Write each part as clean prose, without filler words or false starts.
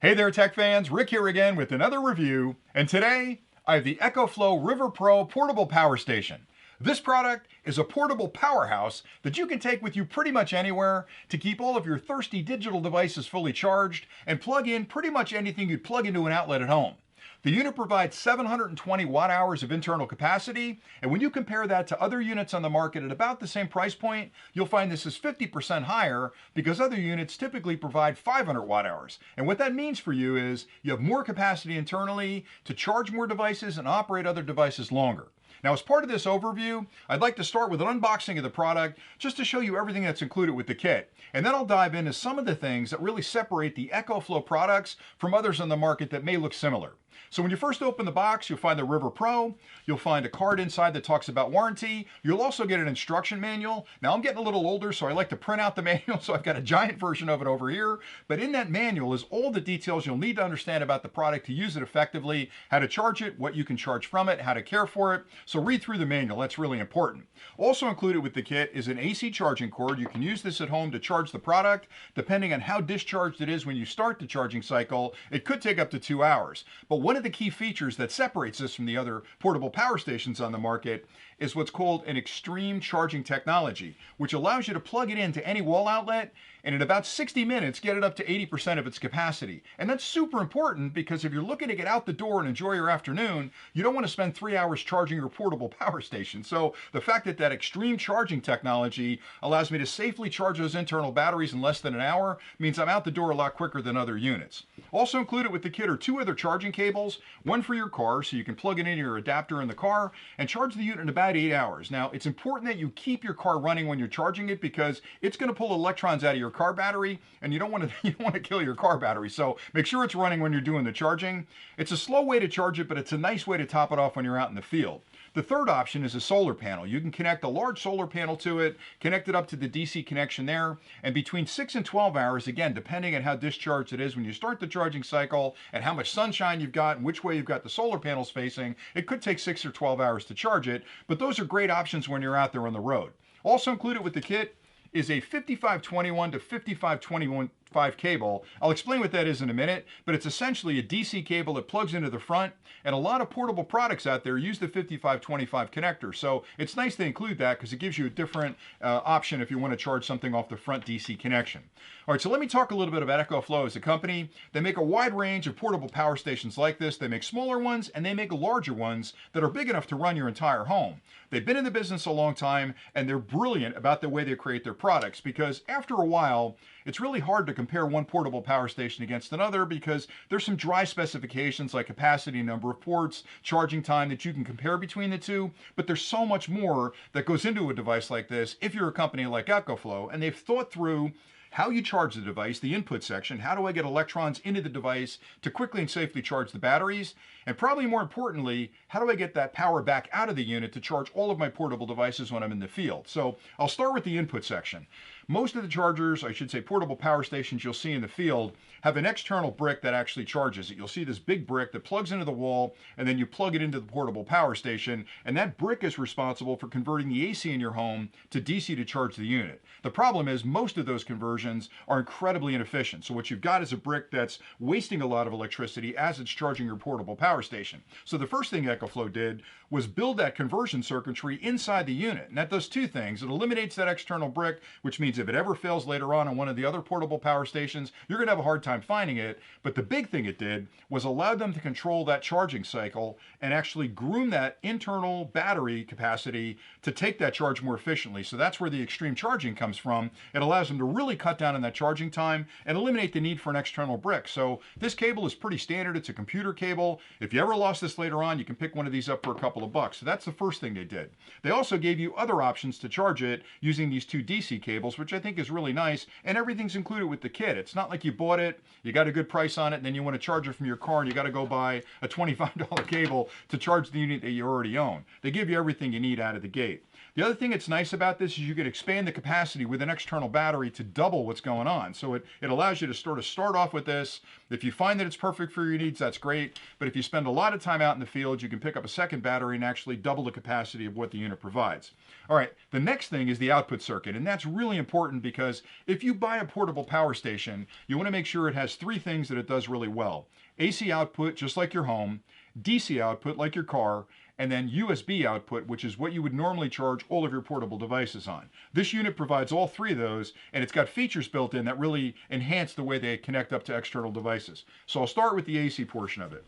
Hey there, tech fans. Rick here again with another review. And today, I have the Ecoflow River Pro Portable Power Station. This product is a portable powerhouse that you can take with you pretty much anywhere to keep all of your thirsty digital devices fully charged and plug in pretty much anything you'd plug into an outlet at home. The unit provides 720 watt hours of internal capacity, and when you compare that to other units on the market at about the same price point, you'll find this is 50% higher because other units typically provide 500 watt hours. And what that means for you is you have more capacity internally to charge more devices and operate other devices longer. Now, as part of this overview, I'd like to start with an unboxing of the product just to show you everything that's included with the kit. And then I'll dive into some of the things that really separate the Ecoflow products from others on the market that may look similar. So when you first open the box, you'll find the River Pro. You'll find a card inside that talks about warranty. You'll also get an instruction manual. Now, I'm getting a little older, so I like to print out the manual, so I've got a giant version of it over here. But in that manual is all the details you'll need to understand about the product to use it effectively, how to charge it, what you can charge from it, how to care for it. So read through the manual. That's really important. Also included with the kit is an AC charging cord. You can use this at home to charge the product. Depending on how discharged it is when you start the charging cycle, it could take up to 2 hours. But one of the key features that separates this from the other portable power stations on the market is what's called an extreme charging technology, which allows you to plug it into any wall outlet and in about 60 minutes get it up to 80% of its capacity. And that's super important because if you're looking to get out the door and enjoy your afternoon, you don't want to spend 3 hours charging your portable power station. So the fact that that extreme charging technology allows me to safely charge those internal batteries in less than an hour means I'm out the door a lot quicker than other units. Also included with the kit are 2 other charging cables, one for your car so you can plug it into your adapter in the car and charge the unit in about 8 hours. Now, it's important that you keep your car running when you're charging it because it's going to pull electrons out of your car battery and you don't want to kill your car battery. So make sure it's running when you're doing the charging. It's a slow way to charge it, but it's a nice way to top it off when you're out in the field. The third option is a solar panel. You can connect a large solar panel to it, connect it up to the DC connection there, and between 6 and 12 hours, again, depending on how discharged it is when you start the charging cycle and how much sunshine you've got and which way you've got the solar panels facing, it could take 6 or 12 hours to charge it, but those are great options when you're out there on the road. Also included with the kit is a 5521 to 5521 cable. I'll explain what that is in a minute, but it's essentially a DC cable that plugs into the front, and a lot of portable products out there use the 5525 connector. So it's nice to include that because it gives you a different option if you want to charge something off the front DC connection. All right, so let me talk a little bit about Ecoflow as a company. They make a wide range of portable power stations like this. They make smaller ones and they make larger ones that are big enough to run your entire home. They've been in the business a long time and they're brilliant about the way they create their products because after a while, it's really hard to compare one portable power station against another because there's some dry specifications like capacity, number of ports, charging time that you can compare between the two, but there's so much more that goes into a device like this if you're a company like Ecoflow, and they've thought through how you charge the device, the input section, how do I get electrons into the device to quickly and safely charge the batteries, and probably more importantly, how do I get that power back out of the unit to charge all of my portable devices when I'm in the field. So I'll start with the input section. Most of the chargers, I should say portable power stations you'll see in the field, have an external brick that actually charges it. You'll see this big brick that plugs into the wall and then you plug it into the portable power station, and that brick is responsible for converting the AC in your home to DC to charge the unit. The problem is most of those conversions are incredibly inefficient. So what you've got is a brick that's wasting a lot of electricity as it's charging your portable power station. So the first thing Ecoflow did was build that conversion circuitry inside the unit. And that does 2 things. It eliminates that external brick, which means if it ever fails later on one of the other portable power stations, you're going to have a hard time finding it. But the big thing it did was allow them to control that charging cycle and actually groom that internal battery capacity to take that charge more efficiently. So that's where the extreme charging comes from. It allows them to really cut down on that charging time and eliminate the need for an external brick. So this cable is pretty standard. It's a computer cable. If you ever lost this later on, you can pick one of these up for a couple of bucks. So that's the first thing they did. They also gave you other options to charge it using these 2 DC cables, which I think is really nice, and everything's included with the kit. It's not like you bought it, you got a good price on it, and then you want to charge it from your car and you got to go buy a $25 cable to charge the unit that you already own. They give you everything you need out of the gate. The other thing that's nice about this is you can expand the capacity with an external battery to double what's going on. So it allows you to sort of start off with this. If you find that it's perfect for your needs, that's great. But if you spend a lot of time out in the field, you can pick up a second battery and actually double the capacity of what the unit provides. All right, the next thing is the output circuit, and that's really important because if you buy a portable power station, you want to make sure it has three things that it does really well. AC output, just like your home, DC output, like your car, and then USB output, which is what you would normally charge all of your portable devices on. This unit provides all three of those, and it's got features built in that really enhance the way they connect up to external devices. So I'll start with the AC portion of it.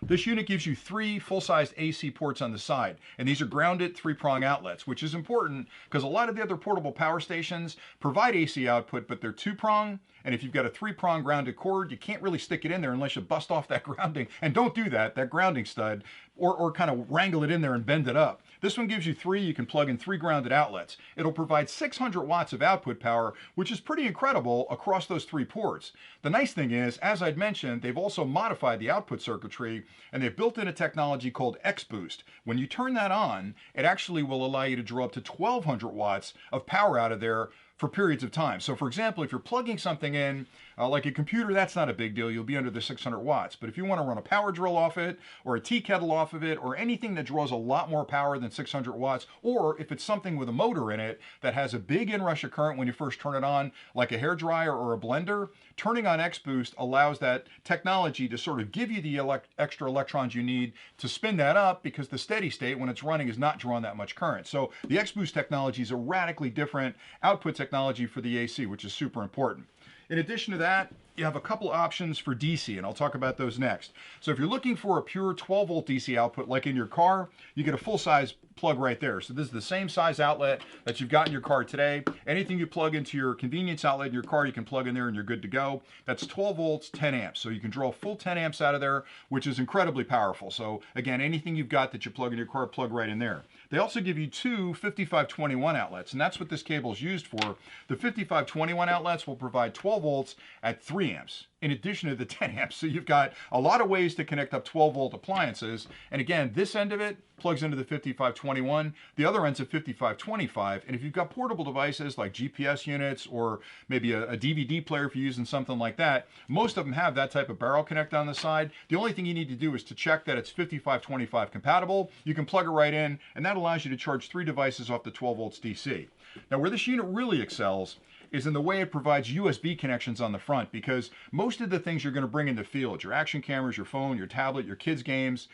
This unit gives you three full-sized AC ports on the side, and these are grounded three-prong outlets, which is important because a lot of the other portable power stations provide AC output, but they're two-prong, and if you've got a three-prong grounded cord, you can't really stick it in there unless you bust off that grounding, and don't do that grounding stud, or kind of wrangle it in there and bend it up. This one gives you three. You can plug in three grounded outlets. It'll provide 600 watts of output power, which is pretty incredible across those three ports. The nice thing is, as I'd mentioned, they've also modified the output circuitry, and they've built in a technology called X-Boost. When you turn that on, it actually will allow you to draw up to 1200 watts of power out of there for periods of time. So for example, if you're plugging something in, like a computer, that's not a big deal. You'll be under the 600 watts. But if you want to run a power drill off it, or a tea kettle off of it, or anything that draws a lot more power than 600 watts, or if it's something with a motor in it that has a big inrush of current when you first turn it on, like a hairdryer or a blender, turning on X-Boost allows that technology to sort of give you the extra electrons you need to spin that up, because the steady state, when it's running, is not drawing that much current. So the X-Boost technology is a radically different output technology for the AC, which is super important. In addition to that, you have a couple options for DC, and I'll talk about those next. So if you're looking for a pure 12 volt DC output like in your car, you get a full size plug right there. So this is the same size outlet that you've got in your car today. Anything you plug into your convenience outlet in your car, you can plug in there and you're good to go. That's 12 volts, 10 amps. So you can draw full 10 amps out of there, which is incredibly powerful. So again, anything you've got that you plug in your car, plug right in there. They also give you two 5521 outlets, and that's what this cable is used for. The 5521 outlets will provide 12 volts at 3 amps, in addition to the 10 amps. So you've got a lot of ways to connect up 12 volt appliances. And again, this end of it plugs into the 5521, the other end's a 5525. And if you've got portable devices like GPS units, or maybe a DVD player if you're using something like that, most of them have that type of barrel connect on the side. The only thing you need to do is to check that it's 5525 compatible. You can plug it right in, and that allows you to charge three devices off the 12 volts DC. Now, where this unit really excels is in the way it provides USB connections on the front, because most of the things you're going to bring in the field, your action cameras, your phone, your tablet, your kids' games,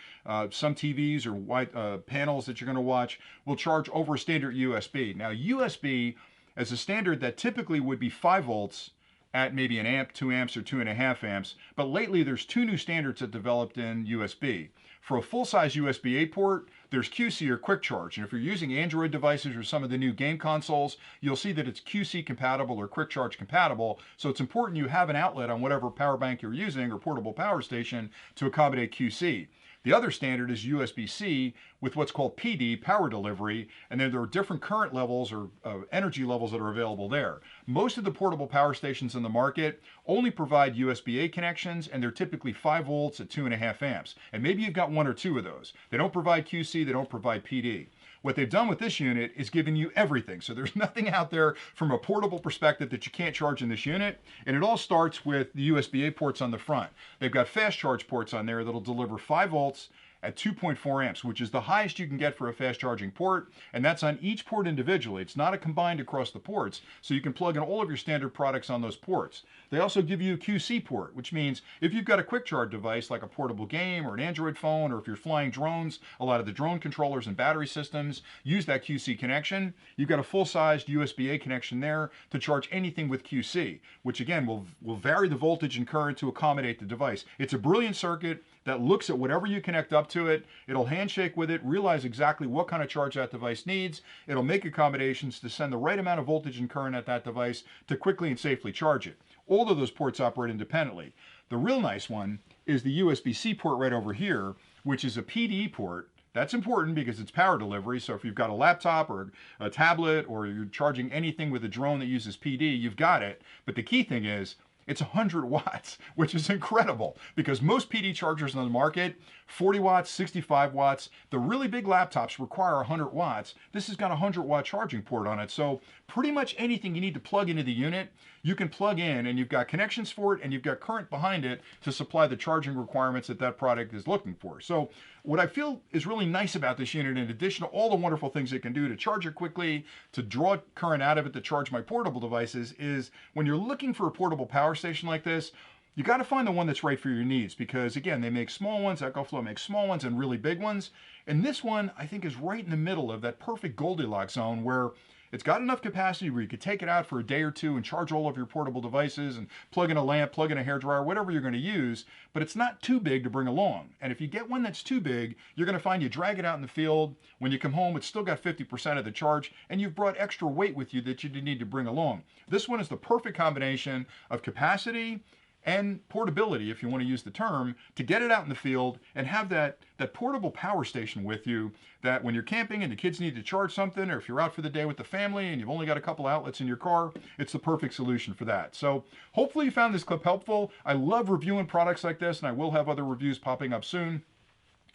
some TVs or white panels that you're going to watch, will charge over a standard USB. Now, USB is a standard that typically would be 5 volts at maybe an amp, 2 amps, or 2.5 amps, but lately there's two new standards that developed in USB. For a full-size USB-A port, there's QC or Quick Charge, and if you're using Android devices or some of the new game consoles, you'll see that it's QC compatible or Quick Charge compatible, so it's important you have an outlet on whatever power bank you're using or portable power station to accommodate QC. The other standard is USB-C with what's called PD, power delivery, and then there are different current levels or energy levels that are available there. Most of the portable power stations in the market only provide USB-A connections, and they're typically 5 volts at 2.5 amps. And maybe you've got one or two of those. They don't provide QC, they don't provide PD. What they've done with this unit is giving you everything. So there's nothing out there from a portable perspective that you can't charge in this unit. And it all starts with the USB-A ports on the front. They've got fast charge ports on there that'll deliver 5 volts at 2.4 amps, which is the highest you can get for a fast charging port, and that's on each port individually. It's not a combined across the ports, so you can plug in all of your standard products on those ports. They also give you a QC port, which means if you've got a quick charge device like a portable game or an Android phone, or if you're flying drones, a lot of the drone controllers and battery systems use that QC connection. You've got a full-sized USB-A connection there to charge anything with QC, which again will vary the voltage and current to accommodate the device. It's a brilliant circuit that looks at whatever you connect up to it. It'll handshake with it, realize exactly what kind of charge that device needs. It'll make accommodations to send the right amount of voltage and current at that device to quickly and safely charge it. All of those ports operate independently. The real nice one is the USB-C port right over here, which is a PD port. That's important because it's power delivery. So if you've got a laptop or a tablet, or you're charging anything with a drone that uses PD, you've got it. But the key thing is, it's 100 watts, which is incredible because most PD chargers on the market, 40 watts, 65 watts, the really big laptops require 100 watts. This has got a 100-watt charging port on it. So pretty much anything you need to plug into the unit, you can plug in, and you've got connections for it, and you've got current behind it to supply the charging requirements that that product is looking for. So what I feel is really nice about this unit, in addition to all the wonderful things it can do to charge it quickly, to draw current out of it to charge my portable devices, is when you're looking for a portable power station like this, you got to find the one that's right for your needs, because again, they make small ones, Ecoflow makes small ones and really big ones. And this one, I think, is right in the middle of that perfect Goldilocks zone where it's got enough capacity where you could take it out for a day or two and charge all of your portable devices and plug in a lamp, plug in a hairdryer, whatever you're going to use, but it's not too big to bring along. And if you get one that's too big, you're going to find you drag it out in the field. When you come home, it's still got 50% of the charge, and you've brought extra weight with you that you didn't need to bring along. This one is the perfect combination of capacity and portability, if you want to use the term, to get it out in the field and have that portable power station with you, that when you're camping and the kids need to charge something, or if you're out for the day with the family and you've only got a couple outlets in your car, it's the perfect solution for that. So hopefully you found this clip helpful. I love reviewing products like this, and I will have other reviews popping up soon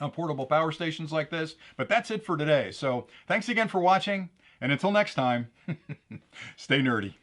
on portable power stations like this. But that's it for today. So thanks again for watching, and until next time, stay nerdy.